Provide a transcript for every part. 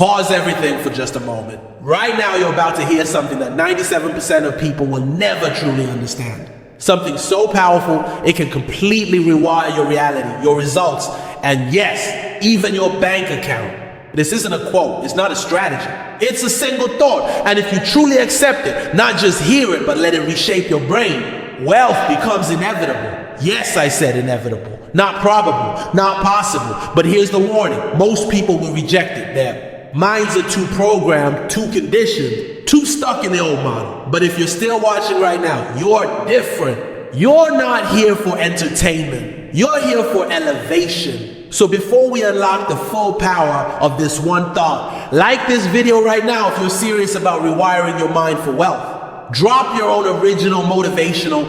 Pause everything for just a moment. Right now you're about to hear something that 97% of people will never truly understand. Something so powerful, it can completely rewire your reality, your results, and yes, even your bank account. This isn't a quote, it's not a strategy. It's a single thought, and if you truly accept it, not just hear it, but let it reshape your brain, wealth becomes inevitable. Yes, I said inevitable. Not probable, not possible. But here's the warning. Most people will reject it. Their minds are too programmed, too conditioned, too stuck in the old model. But if you're still watching right now, you're different. You're not here for entertainment. You're here for elevation. So before we unlock the full power of this one thought, like this video right now if you're serious about rewiring your mind for wealth. Drop your own original motivational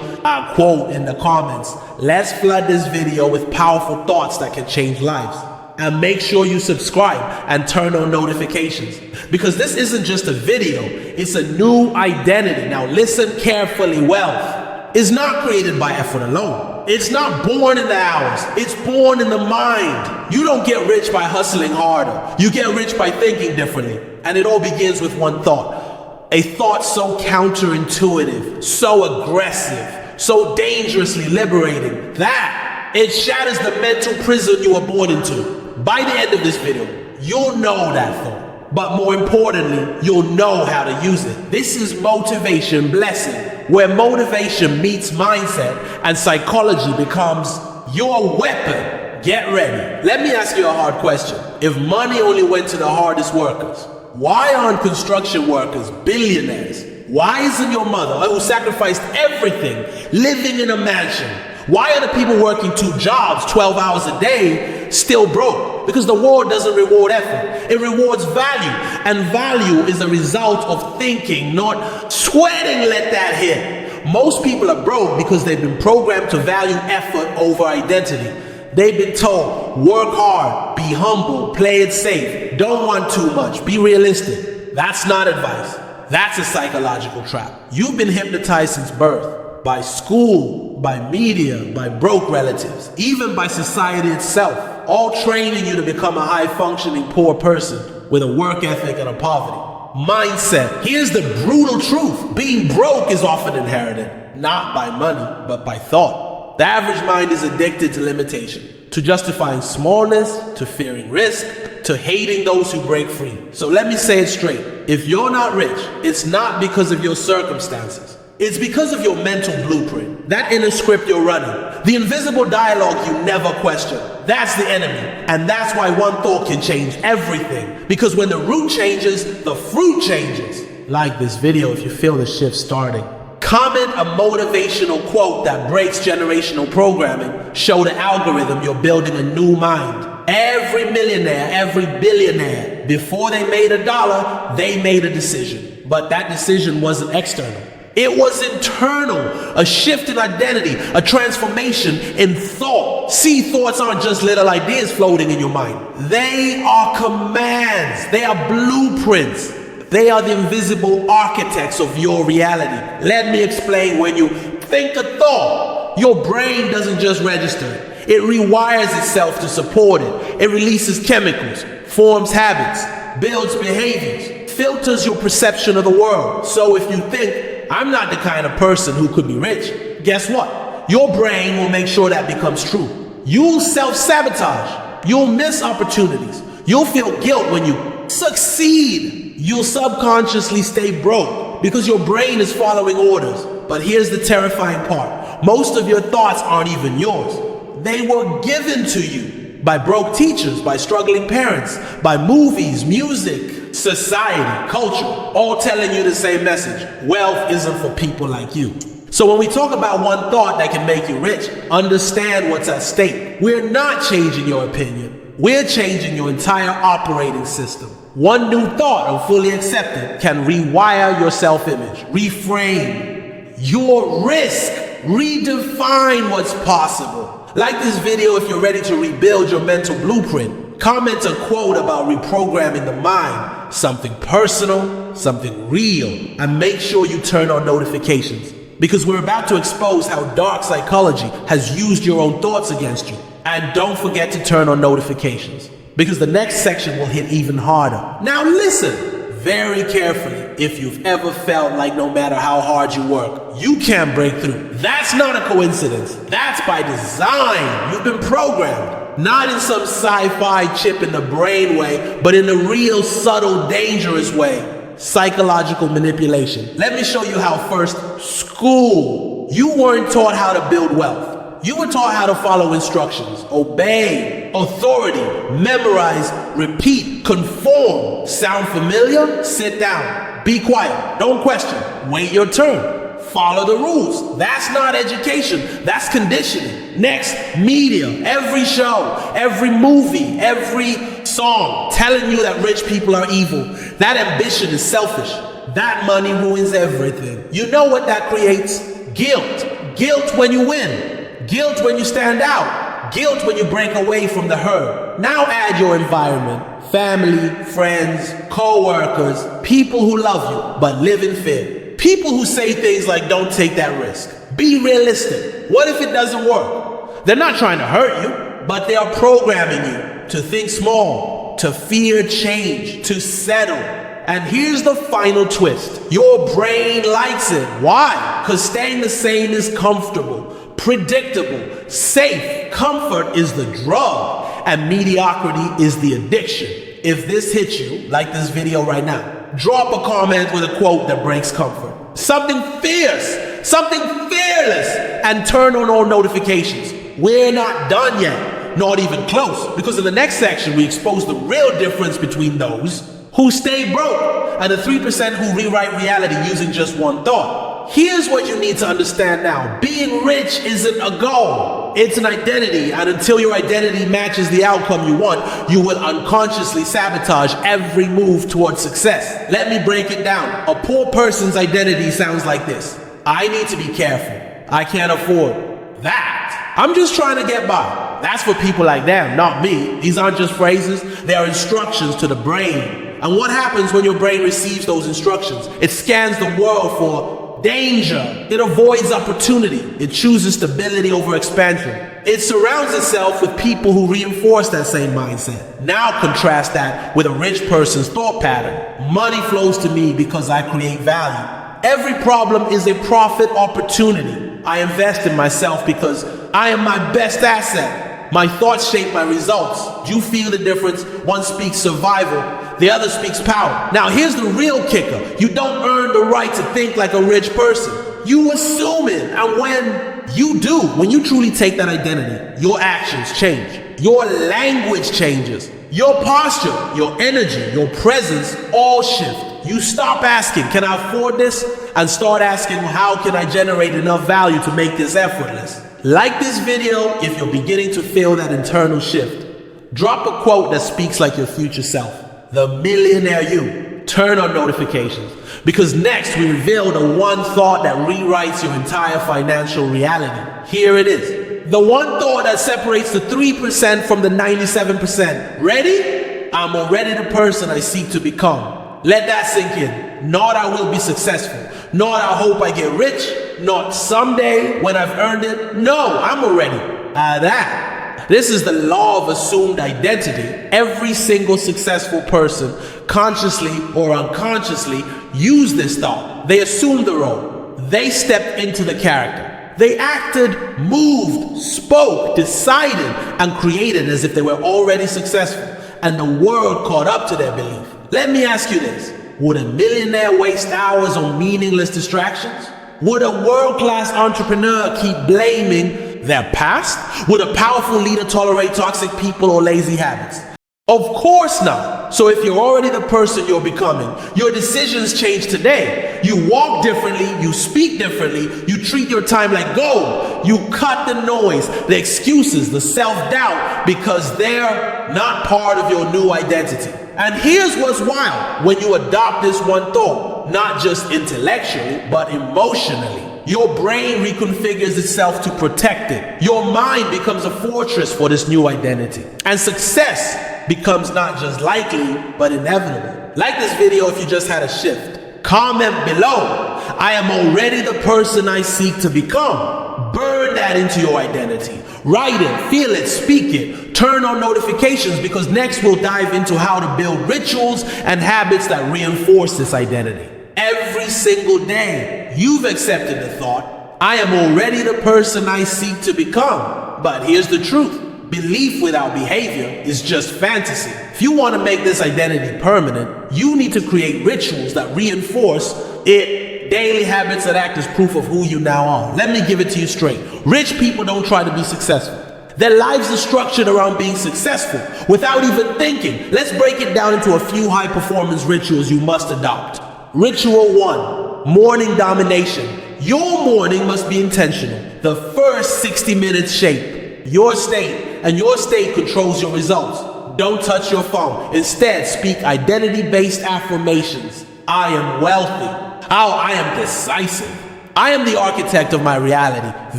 quote in the comments. Let's flood this video with powerful thoughts that can change lives. And make sure you subscribe and turn on notifications. Because this isn't just a video, it's a new identity. Now listen carefully. Wealth is not created by effort alone. It's not born in the hours, it's born in the mind. You don't get rich by hustling harder. You get rich by thinking differently. And it all begins with one thought. A thought so counterintuitive, so aggressive, so dangerously liberating that it shatters the mental prison you were born into. By the end of this video, you'll know that thought. But more importantly, you'll know how to use it. This is Motivation Blessing, where motivation meets mindset and psychology becomes your weapon. Get ready. Let me ask you a hard question. If money only went to the hardest workers, why aren't construction workers billionaires? Why isn't your mother, who sacrificed everything, living in a mansion? Why are the people working 2 jobs, 12 hours a day, still broke? Because the world doesn't reward effort. It rewards value. And value is a result of thinking, not sweating. Let that hit. Most people are broke because they've been programmed to value effort over identity. They've been told, work hard, be humble, play it safe, don't want too much, be realistic. That's not advice. That's a psychological trap. You've been hypnotized since birth, by school, by media, by broke relatives, even by society itself, all training you to become a high-functioning poor person with a work ethic and a poverty mindset. Here's the brutal truth. Being broke is often inherited, not by money, but by thought. The average mind is addicted to limitation, to justifying smallness, to fearing risk, to hating those who break free. So let me say it straight. If you're not rich, it's not because of your circumstances. It's because of your mental blueprint, that inner script you're running, the invisible dialogue you never question. That's the enemy. And that's why one thought can change everything. Because when the root changes, the fruit changes. Like this video if you feel the shift starting. Comment a motivational quote that breaks generational programming. Show the algorithm you're building a new mind. Every millionaire, every billionaire, before they made $1, they made a decision. But that decision wasn't external. It was internal, a shift in identity, a transformation in thought. See, thoughts aren't just little ideas floating in your mind. They are commands. They are blueprints. They are the invisible architects of your reality. Let me explain. When you think a thought, your brain doesn't just register it. It rewires itself to support it. It releases chemicals, forms habits, builds behaviors, filters your perception of the world. So if you think, I'm not the kind of person who could be rich, guess what? Your brain will make sure that becomes true. You'll self-sabotage. You'll miss opportunities. You'll feel guilt when you succeed. You'll subconsciously stay broke because your brain is following orders. But here's the terrifying part. Most of your thoughts aren't even yours. They were given to you by broke teachers, by struggling parents, by movies, music, society, culture, all telling you the same message. Wealth isn't for people like you. So when we talk about one thought that can make you rich, understand what's at stake. We're not changing your opinion. We're changing your entire operating system. One new thought, or fully accepted, can rewire your self-image, reframe your risk, redefine what's possible. Like this video if you're ready to rebuild your mental blueprint. Comment a quote about reprogramming the mind, something personal, something real, and make sure you turn on notifications. Because we're about to expose how dark psychology has used your own thoughts against you. And don't forget to turn on notifications. because the next section will hit even harder. Now listen very carefully. If you've ever felt like no matter how hard you work, you can't break through, that's not a coincidence. That's by design. You've been programmed. Not in some sci-fi chip in the brain way, but in a real subtle, dangerous way. Psychological manipulation. Let me show you how. First, school. You weren't taught how to build wealth. You were taught how to follow instructions, obey, authority, memorize, repeat, conform. Sound familiar? Sit down. Be quiet. Don't question. Wait your turn. Follow the rules. That's not education. That's conditioning. Next, media. Every show, every movie, every song telling you that rich people are evil. That ambition is selfish. That money ruins everything. You know what that creates? Guilt. Guilt when you win. Guilt when you stand out. Guilt when you break away from the herd. Now add your environment. Family, friends, co-workers, people who love you but live in fear. People who say things like, don't take that risk. Be realistic. What if it doesn't work? They're not trying to hurt you, but they are programming you to think small, to fear change, to settle. And here's the final twist. Your brain likes it. Why? Because staying the same is comfortable, predictable, safe. Comfort is the drug, and mediocrity is the addiction. If this hits you, like this video right now, drop a comment with a quote that breaks comfort. Something fierce, something fearless, and turn on all notifications. We're not done yet, not even close, because in the next section we expose the real difference between those who stay broke and the 3% who rewrite reality using just one thought. Here's what you need to understand now. Being rich isn't a goal. It's an identity, and until your identity matches the outcome you want, you will unconsciously sabotage every move towards success. Let me break it down. A poor person's identity sounds like this. I need to be careful. I can't afford that. I'm just trying to get by. That's for people like them, not me. These aren't just phrases. They are instructions to the brain. And what happens when your brain receives those instructions? It scans the world for danger. It avoids opportunity. It chooses stability over expansion. It surrounds itself with people who reinforce that same mindset. Now contrast that with a rich person's thought pattern. Money flows to me because I create value. Every problem is a profit opportunity. I invest in myself because I am my best asset. My thoughts shape my results. Do you feel the difference? One speaks survival, the other speaks power. Now here's the real kicker. You don't earn the right to think like a rich person. You assume it. And when you do, when you truly take that identity, your actions change. Your language changes. Your posture, your energy, your presence all shift. You stop asking, can I afford this? And start asking, how can I generate enough value to make this effortless? Like this video if you're beginning to feel that internal shift. Drop a quote that speaks like your future self. The millionaire you. Turn on notifications. Because next we reveal the one thought that rewrites your entire financial reality. Here it is. The one thought that separates the 3% from the 97%. Ready? I'm already the person I seek to become. Let that sink in. Not I will be successful. Not I hope I get rich. Not someday when I've earned it. No, I'm already that. This is the law of assumed identity. Every single successful person, consciously or unconsciously, use this thought. They assumed the role. They stepped into the character. They acted, moved, spoke, decided, and created as if they were already successful. And the world caught up to their belief. Let me ask you this. Would a millionaire waste hours on meaningless distractions? Would a world-class entrepreneur keep blaming their past? Would a powerful leader tolerate toxic people or lazy habits? Of course not. So if you're already the person you're becoming, your decisions change today. You walk differently, you speak differently, you treat your time like gold. You cut the noise, the excuses, the self-doubt, because they're not part of your new identity. And here's what's wild. When you adopt this one thought, not just intellectually, but emotionally, your brain reconfigures itself to protect it. Your mind becomes a fortress for this new identity. And success becomes not just likely, but inevitable. Like this video if you just had a shift. Comment below. I am already the person I seek to become. Burn that into your identity. Write it, feel it, speak it. Turn on notifications, because next we'll dive into how to build rituals and habits that reinforce this identity. Every single day, you've accepted the thought, I am already the person I seek to become. But here's the truth. Belief without behavior is just fantasy. If you want to make this identity permanent, you need to create rituals that reinforce it, daily habits that act as proof of who you now are. Let me give it to you straight. Rich people don't try to be successful. Their lives are structured around being successful without even thinking. Let's break it down into a few high-performance rituals you must adopt. Ritual 1, morning domination. Your morning must be intentional. The first 60 minutes shape your state, and your state controls your results. Don't touch your phone. Instead, speak identity-based affirmations. I am wealthy. I am decisive. I am the architect of my reality.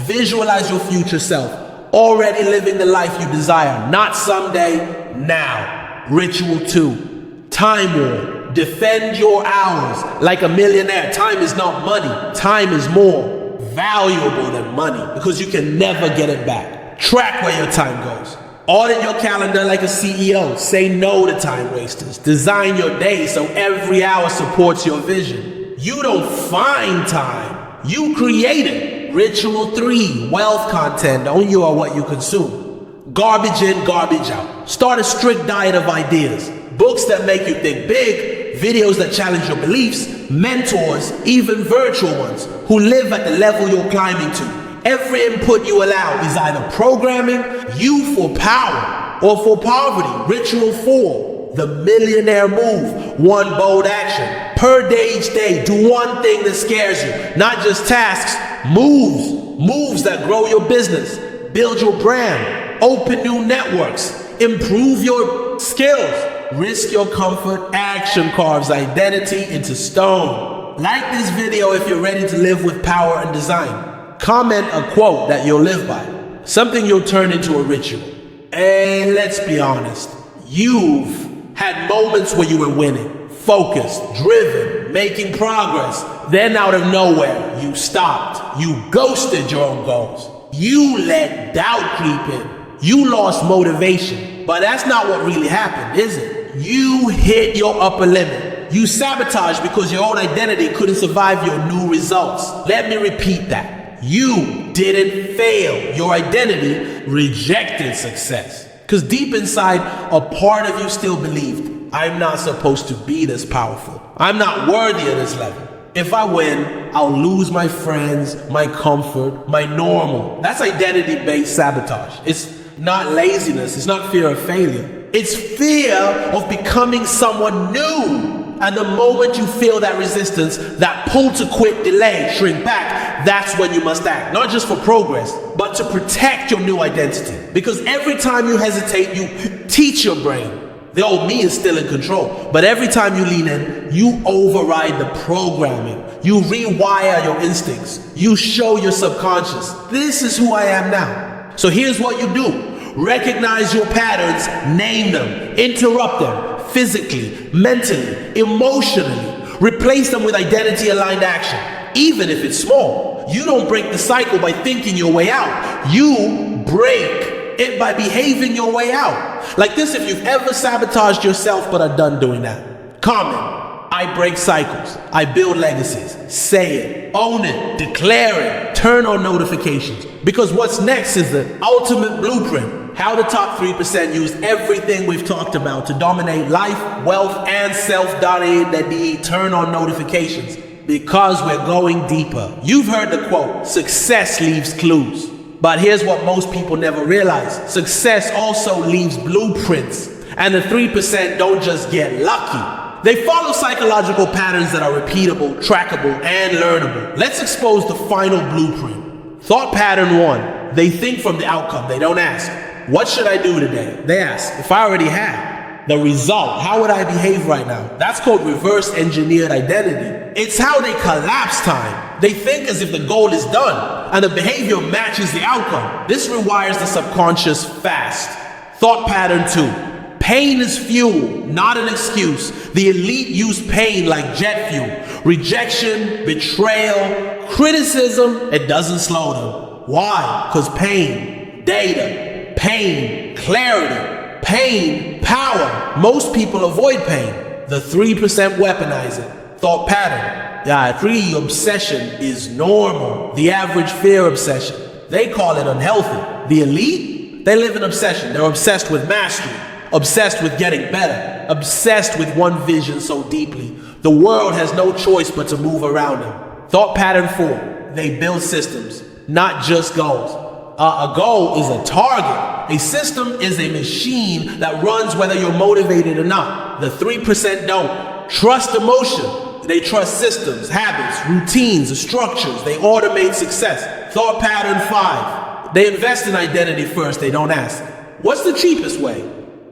Visualize your future self, already living the life you desire, not someday, now. Ritual 2, time war. Defend your hours like a millionaire. Time is not money. Time is more valuable than money, because you can never get it back. Track where your time goes. Audit your calendar like a CEO. Say no to time wasters. Design your day so every hour supports your vision. You don't find time, you create it. Ritual 3, wealth content. Own you are what you consume. Garbage in, garbage out. Start a strict diet of ideas. Books that make you think big, videos that challenge your beliefs, mentors, even virtual ones, who live at the level you're climbing to. Every input you allow is either programming you for power or for poverty. Ritual 4, the millionaire move. One bold action per day each day. Do one thing that scares you, not just tasks, moves that grow your business, build your brand, open new networks, improve your skills. Risk your comfort. Action carves identity into stone. Like this video if you're ready to live with power and design. Comment a quote that you'll live by, something you'll turn into a ritual. And let's be honest, you've had moments where you were winning, focused, driven, making progress. Then out of nowhere, you stopped. You ghosted your own goals. You let doubt creep in. You lost motivation. But that's not what really happened, is it? You hit your upper limit. You sabotaged because your own identity couldn't survive your new results. Let me repeat that. You didn't fail. Your identity rejected success. Because deep inside, a part of you still believed, I'm not supposed to be this powerful. I'm not worthy of this level. If I win, I'll lose my friends, my comfort, my normal. That's identity-based sabotage. It's not laziness. It's not fear of failure. It's fear of becoming someone new. And the moment you feel that resistance, that pull to quit, delay, shrink back, that's when you must act. Not just for progress, but to protect your new identity. Because every time you hesitate, you teach your brain. The old me is still in control. But every time you lean in, you override the programming. You rewire your instincts. You show your subconscious, this is who I am now. So here's what you do. Recognize your patterns, name them, interrupt them. Physically, mentally, emotionally. Replace them with identity-aligned action, even if it's small. You don't break the cycle by thinking your way out. You break it by behaving your way out. Like this, if you've ever sabotaged yourself but are done doing that. Comment. I break cycles. I build legacies. Say it. Own it. Declare it. Turn on notifications. Because what's next is the ultimate blueprint. How the top 3% use everything we've talked about to dominate life, wealth, and self-identity. Turn on notifications. Because we're going deeper. You've heard the quote, success leaves clues. But here's what most people never realize. Success also leaves blueprints. And the 3% don't just get lucky. They follow psychological patterns that are repeatable, trackable, and learnable. Let's expose the final blueprint. Thought pattern 1. They think from the outcome. They don't ask, what should I do today? They ask, if I already had the result, how would I behave right now? That's called reverse engineered identity. It's how they collapse time. They think as if the goal is done and the behavior matches the outcome. This rewires the subconscious fast. Thought pattern 2. Pain is fuel, not an excuse. The elite use pain like jet fuel. Rejection, betrayal, criticism, it doesn't slow them. Why? Because pain data, pain, clarity, pain, power. Most people avoid pain. The 3% weaponize it. Thought pattern. Yeah, 3, obsession is normal. The average fear obsession. They call it unhealthy. The elite, they live in obsession. They're obsessed with mastery, obsessed with getting better, obsessed with one vision so deeply. The world has no choice but to move around them. Thought pattern 4, they build systems, not just goals. A goal is a target. A system is a machine that runs whether you're motivated or not. The 3% don't. Trust emotion. They trust systems, habits, routines, structures. They automate success. Thought pattern 5. They invest in identity first. They don't ask, what's the cheapest way?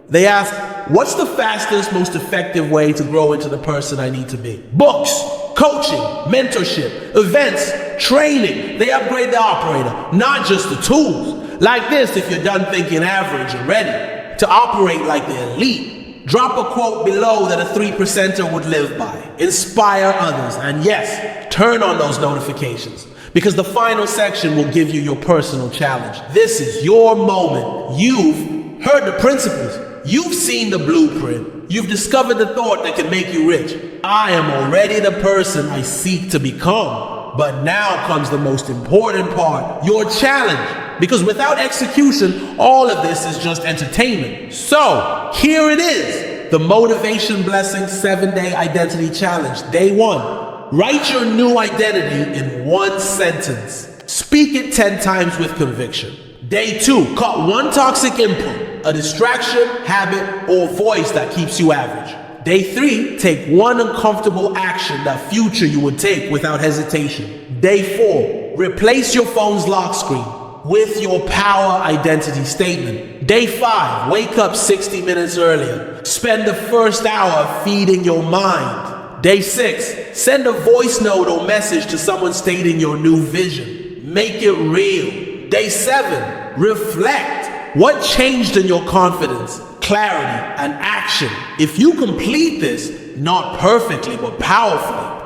They ask, what's the fastest, most effective way to grow into the person I need to be? Books, coaching, mentorship, events, training. They upgrade the operator, not just the tools. Like this, if you're done thinking average and ready to operate like the elite, drop a quote below that a 3%er would live by. Inspire others. And yes, turn on those notifications, because the final section will give you your personal challenge. This is your moment. You've heard the principles. You've seen the blueprint. You've discovered the thought that can make you rich. I am already the person I seek to become. But now comes the most important part, your challenge. Because without execution, all of this is just entertainment. So, here it is. The Motivation Blessing 7-Day Identity Challenge. Day 1. Write your new identity in 1 sentence. Speak it 10 times with conviction. Day 2. Cut 1 toxic input, a distraction, habit, or voice that keeps you average. Day 3. Take 1 uncomfortable action that future you would take without hesitation. Day 4. Replace your phone's lock screen with your power identity statement. Day 5. Wake up 60 minutes earlier. Spend the first hour feeding your mind. Day 6. Send a voice note or message to someone stating your new vision. Make it real. Day 7. Reflect. What changed in your confidence, clarity, and action? If you complete this, not perfectly, but powerfully,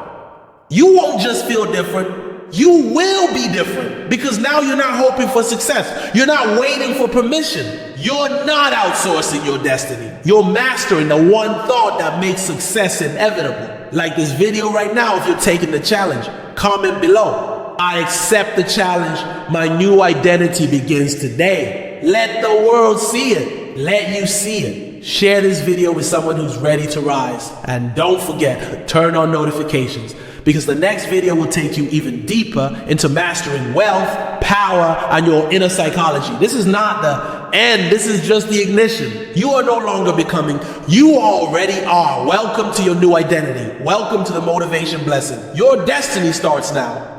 you won't just feel different. You will be different, because now you're not hoping for success. You're not waiting for permission. You're not outsourcing your destiny. You're mastering the one thought that makes success inevitable. Like this video right now, if you're taking the challenge, comment below. I accept the challenge. My new identity begins today. Let the world see it. Let you see it. Share this video with someone who's ready to rise. And don't forget, turn on notifications, because the next video will take you even deeper into mastering wealth, power, and your inner psychology. This is not the end. This is just the ignition. You are no longer becoming. You already are. Welcome to your new identity. Welcome to the Motivation Blessing. Your destiny starts now.